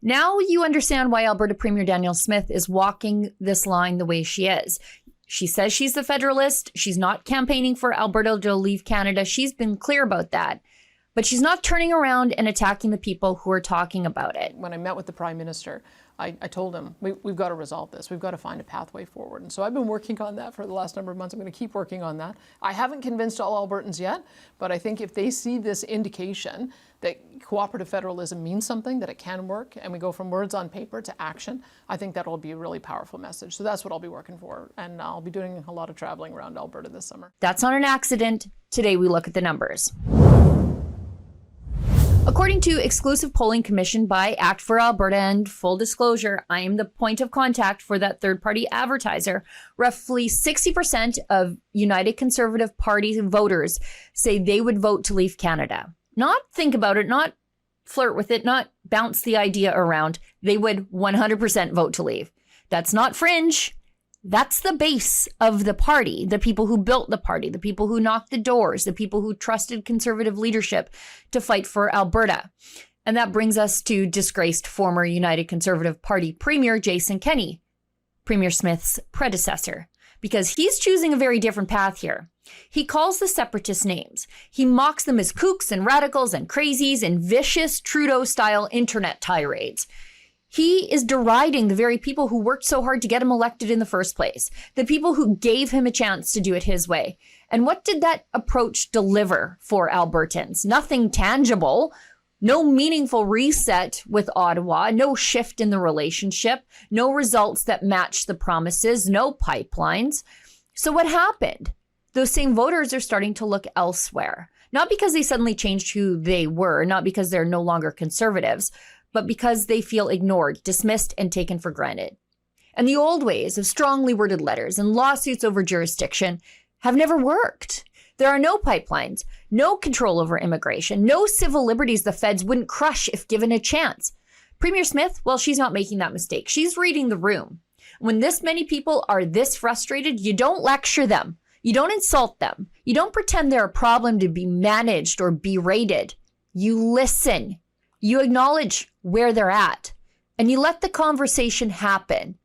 Now you understand why Alberta Premier Danielle Smith is walking this line the way she is. She says she's the Federalist. She's not campaigning for Alberta to leave Canada. She's been clear about that. But she's not turning around and attacking the people who are talking about it. When I met with the Prime Minister, I told him, we've got to resolve this. We've got to find a pathway forward. And so I've been working on that for the last number of months. I'm going to keep working on that. I haven't convinced all Albertans yet, but I think if they see this indication that cooperative federalism means something, that it can work, and we go from words on paper to action, I think that'll be a really powerful message. So that's what I'll be working for. And I'll be doing a lot of traveling around Alberta this summer. That's not an accident. Today we look at the numbers. According to exclusive polling commissioned by Act For Alberta, and full disclosure, I am the point of contact for that third-party advertiser, roughly 60% of United Conservative Party voters say they would vote to leave Canada. Not think about it, not flirt with it, not bounce the idea around. They would 100% vote to leave. That's not fringe. That's the base of the party, the people who built the party, the people who knocked the doors, the people who trusted Conservative leadership to fight for Alberta. And that brings us to disgraced former United Conservative Party Premier Jason Kenney, Premier Smith's predecessor, because he's choosing a very different path here. He calls the separatists names. He mocks them as kooks and radicals and crazies in vicious Trudeau-style internet tirades. He is deriding the very people who worked so hard to get him elected in the first place, the people who gave him a chance to do it his way. And what did that approach deliver for Albertans? Nothing tangible, no meaningful reset with Ottawa, no shift in the relationship, no results that match the promises, no pipelines. So what happened? Those same voters are starting to look elsewhere, not because they suddenly changed who they were, not because they're no longer conservatives, but because they feel ignored, dismissed, and taken for granted. And the old ways of strongly worded letters and lawsuits over jurisdiction have never worked. There are no pipelines, no control over immigration, no civil liberties the feds wouldn't crush if given a chance. Premier Smith, well, she's not making that mistake. She's reading the room. When this many people are this frustrated, you don't lecture them. You don't insult them. You don't pretend they're a problem to be managed or berated. You listen. You acknowledge where they're at, and you let the conversation happen.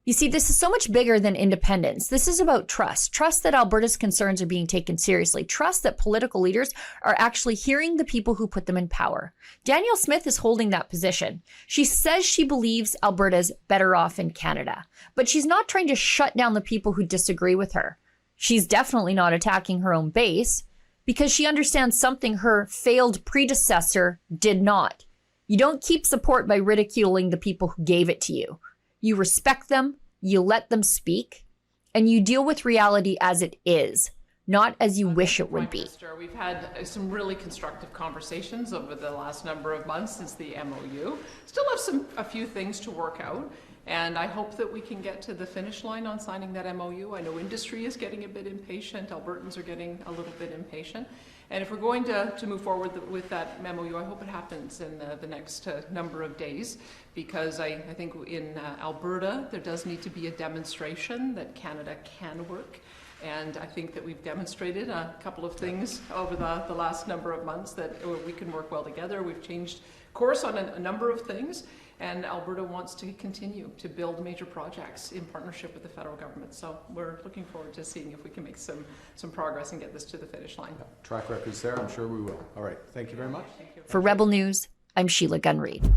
You see, this is so much bigger than independence. This is about trust. Trust that Alberta's concerns are being taken seriously. Trust that political leaders are actually hearing the people who put them in power. Danielle Smith is holding that position. She says she believes Alberta's better off in Canada, but she's not trying to shut down the people who disagree with her. She's definitely not attacking her own base, because she understands something her failed predecessor did not. You don't keep support by ridiculing the people who gave it to you. You respect them, you let them speak, and you deal with reality as it is, not as you wish it would be. We've had some really constructive conversations over the last number of months since the MOU. Still have a few things to work out. And I hope that we can get to the finish line on signing that MOU. I know industry is getting a bit impatient. Albertans are getting a little bit impatient. And if we're going to move forward with that MOU, I hope it happens in the next number of days, because I think in Alberta, there does need to be a demonstration that Canada can work. And I think that we've demonstrated a couple of things over the last number of months that we can work well together. We've changed course on a number of things. And Alberta wants to continue to build major projects in partnership with the federal government. So we're looking forward to seeing if we can make some progress and get this to the finish line. Track record's there, I'm sure we will. All right, thank you very much. For Rebel News, I'm Sheila Gunn Reid.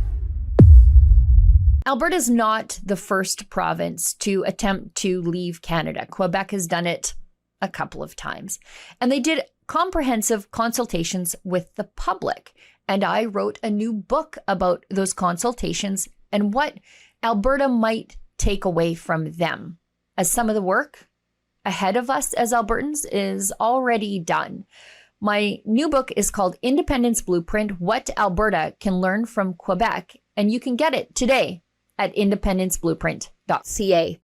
Alberta's not the first province to attempt to leave Canada. Quebec has done it a couple of times. And they did comprehensive consultations with the public. And I wrote a new book about those consultations and what Alberta might take away from them, as some of the work ahead of us as Albertans is already done. My new book is called Independence Blueprint: What Alberta Can Learn from Quebec, and you can get it today at independenceblueprint.ca.